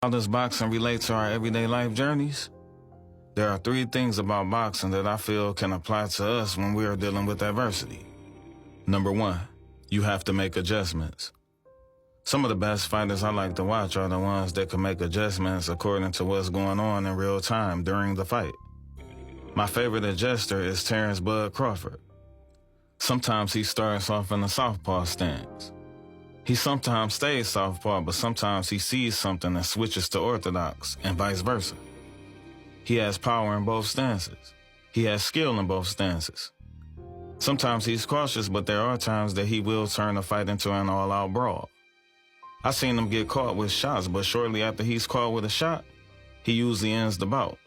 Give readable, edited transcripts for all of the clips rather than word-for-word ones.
How does boxing relate to our everyday life journeys? There are 3 things about boxing that I feel can apply to us when we are dealing with adversity. Number 1, you have to make adjustments. Some of the best fighters I like to watch are the ones that can make adjustments according to what's going on in real time during the fight. My favorite adjuster is Terrence Bud Crawford. Sometimes he starts off in a southpaw stance. He sometimes stays southpaw, but sometimes he sees something and switches to orthodox, and vice versa. He has power in both stances. He has skill in both stances. Sometimes he's cautious, but there are times that he will turn the fight into an all-out brawl. I've seen him get caught with shots, but shortly after he's caught with a shot, he usually ends the bout.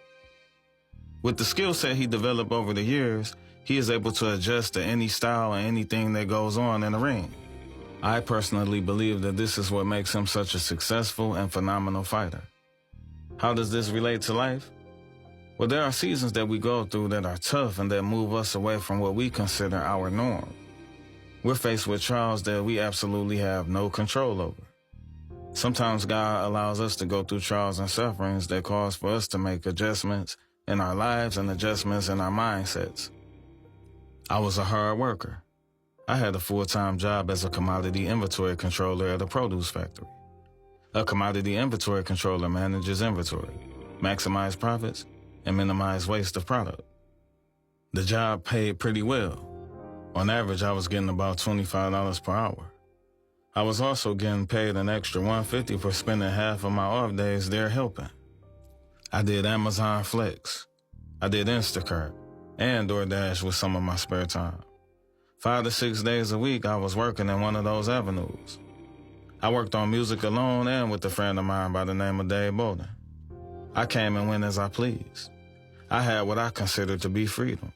With the skill set he developed over the years, he is able to adjust to any style and anything that goes on in the ring. I personally believe that this is what makes him such a successful and phenomenal fighter. How does this relate to life? Well, there are seasons that we go through that are tough and that move us away from what we consider our norm. We're faced with trials that we absolutely have no control over. Sometimes God allows us to go through trials and sufferings that cause for us to make adjustments in our lives and adjustments in our mindsets. I was a hard worker. I had a full-time job as a commodity inventory controller at a produce factory. A commodity inventory controller manages inventory, maximize profits, and minimize waste of product. The job paid pretty well. On average, I was getting about $25 per hour. I was also getting paid an extra $150 for spending half of my off days there helping. I did Amazon Flex. I did Instacart and DoorDash with some of my spare time. 5 to 6 days a week, I was working in one of those avenues. I worked on music alone and with a friend of mine by the name of Dave Bolden. I came and went as I pleased. I had what I considered to be freedom.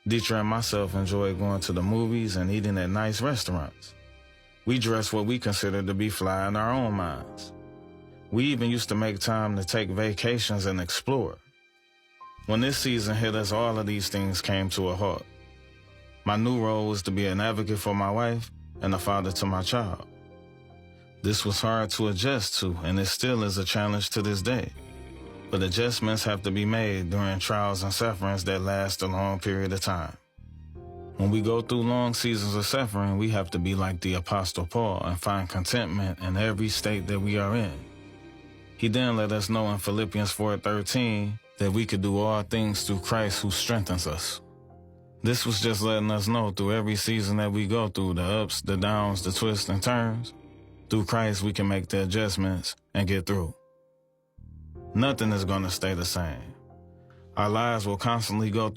Dietra and myself enjoyed going to the movies and eating at nice restaurants. We dressed what we considered to be fly in our own minds. We even used to make time to take vacations and explore. When this season hit us, all of these things came to a halt. My new role was to be an advocate for my wife and a father to my child. This was hard to adjust to, and it still is a challenge to this day. But adjustments have to be made during trials and sufferings that last a long period of time. When we go through long seasons of suffering, we have to be like the Apostle Paul and find contentment in every state that we are in. He then let us know in Philippians 4:13 that we could do all things through Christ who strengthens us. This was just letting us know through every season that we go through, the ups, the downs, the twists and turns, through Christ we can make the adjustments and get through. Nothing is going to stay the same. Our lives will constantly go through